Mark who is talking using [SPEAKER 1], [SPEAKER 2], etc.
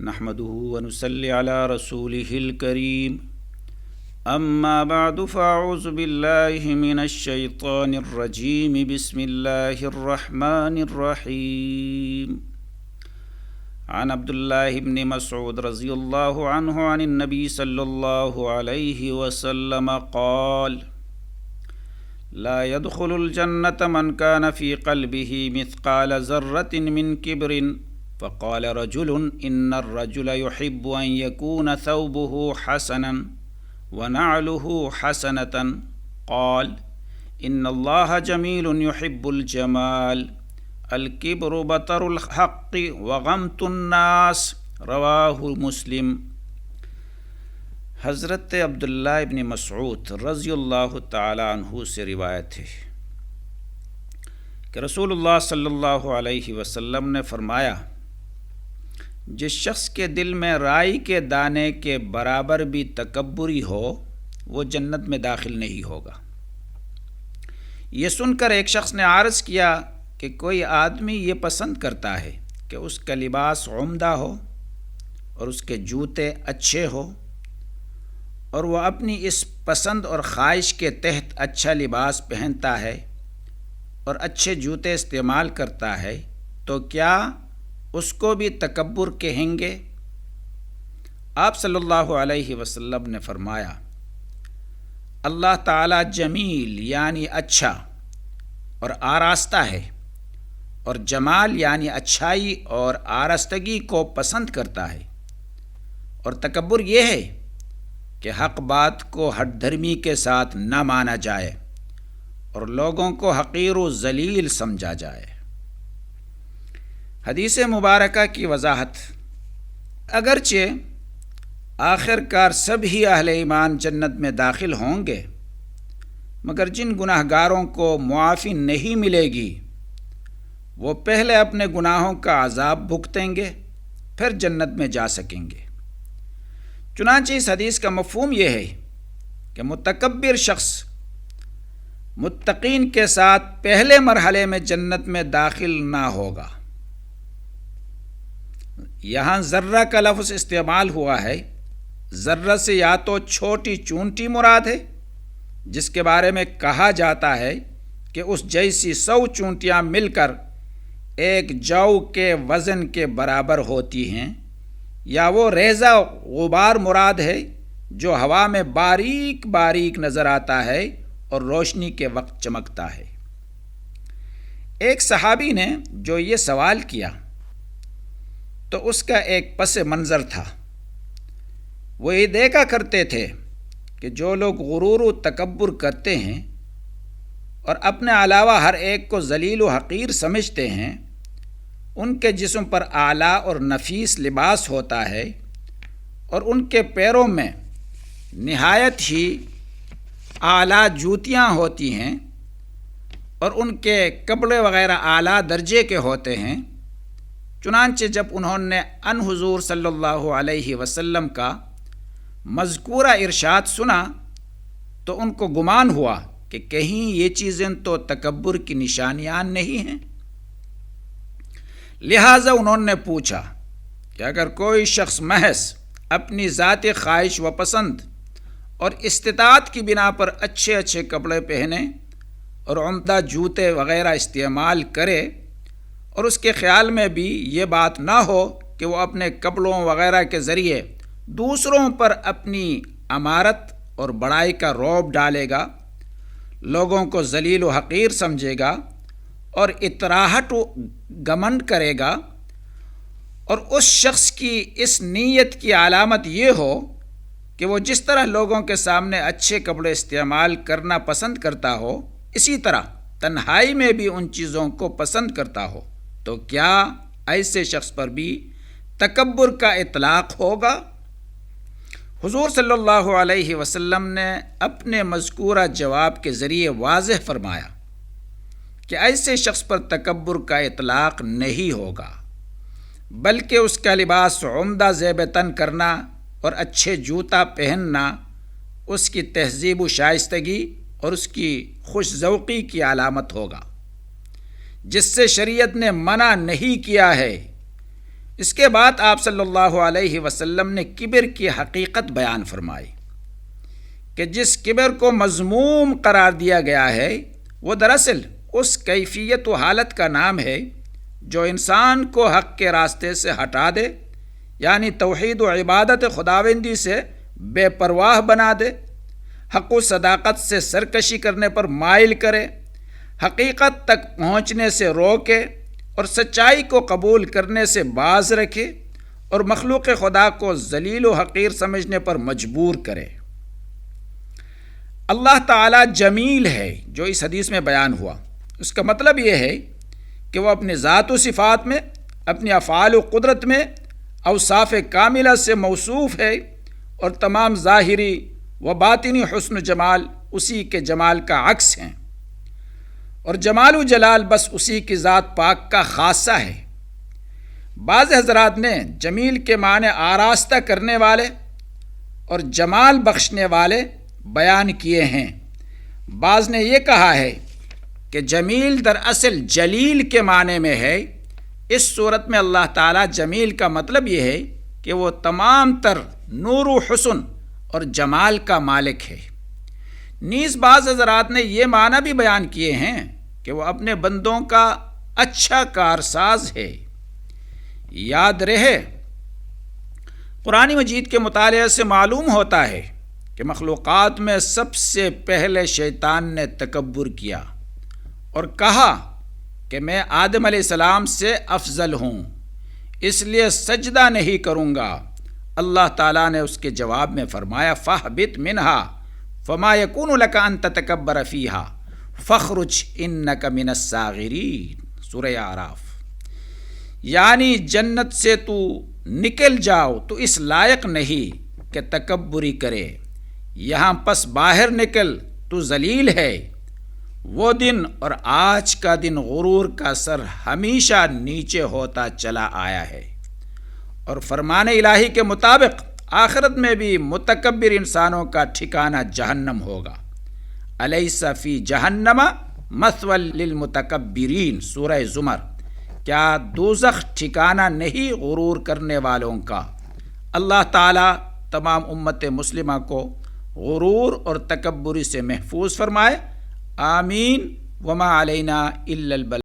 [SPEAKER 1] نحمده ونصلي على رسوله الكريم أما بعد فأعوذ بالله من الشيطان الرجيم بسم الله الرحمن الرحيم عن عبد الله بن مسعود رضي الله عنه عن النبي صلى الله عليه وسلم قال لا يدخل الجنة من كان في قلبه مثقال ذرة من كبر فقال رجل إن الرجل يحب أن يكون ثوبه حسنا ونعله حسنة قال إن الله جميل يحب الجمال الكبر بطر الحق وغمط الناس رواہ مسلم۔ حضرت عبداللہ ابن مسعود رضی اللہ تعالی عنہ سے روایت ہے کہ رسول اللہ صلی اللہ علیہ وسلم نے فرمایا، جس شخص کے دل میں رائی کے دانے کے برابر بھی تکبری ہو وہ جنت میں داخل نہیں ہوگا۔ یہ سن کر ایک شخص نے عرض کیا کہ کوئی آدمی یہ پسند کرتا ہے کہ اس کا لباس عمدہ ہو اور اس کے جوتے اچھے ہو، اور وہ اپنی اس پسند اور خواہش کے تحت اچھا لباس پہنتا ہے اور اچھے جوتے استعمال کرتا ہے، تو کیا اس کو بھی تکبر کہیں گے؟ آپ صلی اللہ علیہ وسلم نے فرمایا، اللہ تعالی جمیل یعنی اچھا اور آراستہ ہے، اور جمال یعنی اچھائی اور آراستگی کو پسند کرتا ہے، اور تکبر یہ ہے کہ حق بات کو ہٹ دھرمی کے ساتھ نہ مانا جائے اور لوگوں کو حقیر و ذلیل سمجھا جائے۔ حدیث مبارکہ کی وضاحت۔ اگرچہ آخر کار سب ہی اہل ایمان جنت میں داخل ہوں گے، مگر جن گناہ گاروں کو معافی نہیں ملے گی وہ پہلے اپنے گناہوں کا عذاب بھگتیں گے، پھر جنت میں جا سکیں گے۔ چنانچہ اس حدیث کا مفہوم یہ ہے کہ متکبر شخص متقین کے ساتھ پہلے مرحلے میں جنت میں داخل نہ ہوگا۔ یہاں ذرہ کا لفظ استعمال ہوا ہے۔ ذرہ سے یا تو چھوٹی چونٹی مراد ہے، جس کے بارے میں کہا جاتا ہے کہ اس جیسی 100 چونٹیاں مل کر ایک جو کے وزن کے برابر ہوتی ہیں، یا وہ ریزہ غبار مراد ہے جو ہوا میں باریک باریک نظر آتا ہے اور روشنی کے وقت چمکتا ہے۔ ایک صحابی نے جو یہ سوال کیا تو اس کا ایک پس منظر تھا۔ وہ یہ دیکھا کرتے تھے کہ جو لوگ غرور و تکبر کرتے ہیں اور اپنے علاوہ ہر ایک کو ذلیل و حقیر سمجھتے ہیں، ان کے جسم پر اعلیٰ اور نفیس لباس ہوتا ہے اور ان کے پیروں میں نہایت ہی اعلیٰ جوتیاں ہوتی ہیں اور ان کے کپڑے وغیرہ اعلیٰ درجے کے ہوتے ہیں۔ چنانچہ جب انہوں نے ان حضور صلی اللہ علیہ وسلم کا مذکورہ ارشاد سنا تو ان کو گمان ہوا کہ کہیں یہ چیزیں تو تکبر کی نشانیاں نہیں ہیں۔ لہٰذا انہوں نے پوچھا کہ اگر کوئی شخص محض اپنی ذاتی خواہش و پسند اور استطاعت کی بنا پر اچھے اچھے کپڑے پہنے اور عمدہ جوتے وغیرہ استعمال کرے، اور اس کے خیال میں بھی یہ بات نہ ہو کہ وہ اپنے کپڑوں وغیرہ کے ذریعے دوسروں پر اپنی امارت اور بڑائی کا رعب ڈالے گا، لوگوں کو ذلیل و حقیر سمجھے گا اور اطراحت و گھمنڈ کرے گا، اور اس شخص کی اس نیت کی علامت یہ ہو کہ وہ جس طرح لوگوں کے سامنے اچھے کپڑے استعمال کرنا پسند کرتا ہو، اسی طرح تنہائی میں بھی ان چیزوں کو پسند کرتا ہو، تو کیا ایسے شخص پر بھی تکبر کا اطلاق ہوگا؟ حضور صلی اللہ علیہ وسلم نے اپنے مذکورہ جواب کے ذریعے واضح فرمایا کہ ایسے شخص پر تکبر کا اطلاق نہیں ہوگا، بلکہ اس کا لباس عمدہ زیب تن کرنا اور اچھے جوتا پہننا اس کی تہذیب و شائستگی اور اس کی خوش ذوقی کی علامت ہوگا، جس سے شریعت نے منع نہیں کیا ہے، اس کے بعد آپ صلی اللہ علیہ وسلم نے کبر کی حقیقت بیان فرمائی کہ جس کبر کو مذموم قرار دیا گیا ہے وہ دراصل اس کیفیت و حالت کا نام ہے جو انسان کو حق کے راستے سے ہٹا دے، یعنی توحید و عبادت خداوندی سے بے پرواہ بنا دے، حق و صداقت سے سرکشی کرنے پر مائل کرے، حقیقت تک پہنچنے سے روکے اور سچائی کو قبول کرنے سے باز رکھے اور مخلوق خدا کو ذلیل و حقیر سمجھنے پر مجبور کرے۔ اللہ تعالیٰ جمیل ہے جو اس حدیث میں بیان ہوا، اس کا مطلب یہ ہے کہ وہ اپنی ذات و صفات میں، اپنی افعال و قدرت میں اوصاف کاملہ سے موصوف ہے، اور تمام ظاہری و باطنی حسن و جمال اسی کے جمال کا عکس ہیں، اور جمال و جلال بس اسی کی ذات پاک کا خاصہ ہے۔ بعض حضرات نے جمیل کے معنی آراستہ کرنے والے اور جمال بخشنے والے بیان کیے ہیں۔ بعض نے یہ کہا ہے کہ جمیل دراصل جلیل کے معنی میں ہے۔ اس صورت میں اللہ تعالیٰ جمیل کا مطلب یہ ہے کہ وہ تمام تر نور و حسن اور جمال کا مالک ہے۔ نیز بعض حضرات نے یہ معنی بھی بیان کیے ہیں کہ وہ اپنے بندوں کا اچھا کارساز ہے۔ یاد رہے، قرآن مجید کے مطالعے سے معلوم ہوتا ہے کہ مخلوقات میں سب سے پہلے شیطان نے تکبر کیا اور کہا کہ میں آدم علیہ السلام سے افضل ہوں، اس لیے سجدہ نہیں کروں گا۔ اللہ تعالیٰ نے اس کے جواب میں فرمایا فاہبط منہا فما یکون لک ان تتکبر فیہا فاخرج انک من الصاغرین، سورہ اعراف۔ یعنی جنت سے تو نکل جاؤ، تو اس لائق نہیں کہ تکبری کرے، یہاں پس باہر نکل، تو ذلیل ہے۔ وہ دن اور آج کا دن غرور کا سر ہمیشہ نیچے ہوتا چلا آیا ہے، اور فرمان الہی کے مطابق آخرت میں بھی متکبر انسانوں کا ٹھکانہ جہنم ہوگا۔ الیس فی جہنم مثوی للمتکبرین، سورہ زمر۔ کیا دوزخ ٹھکانہ نہیں غرور کرنے والوں کا؟ اللہ تعالیٰ تمام امت مسلمہ کو غرور اور تکبری سے محفوظ فرمائے، آمین۔ وما علینا الا البلاغ۔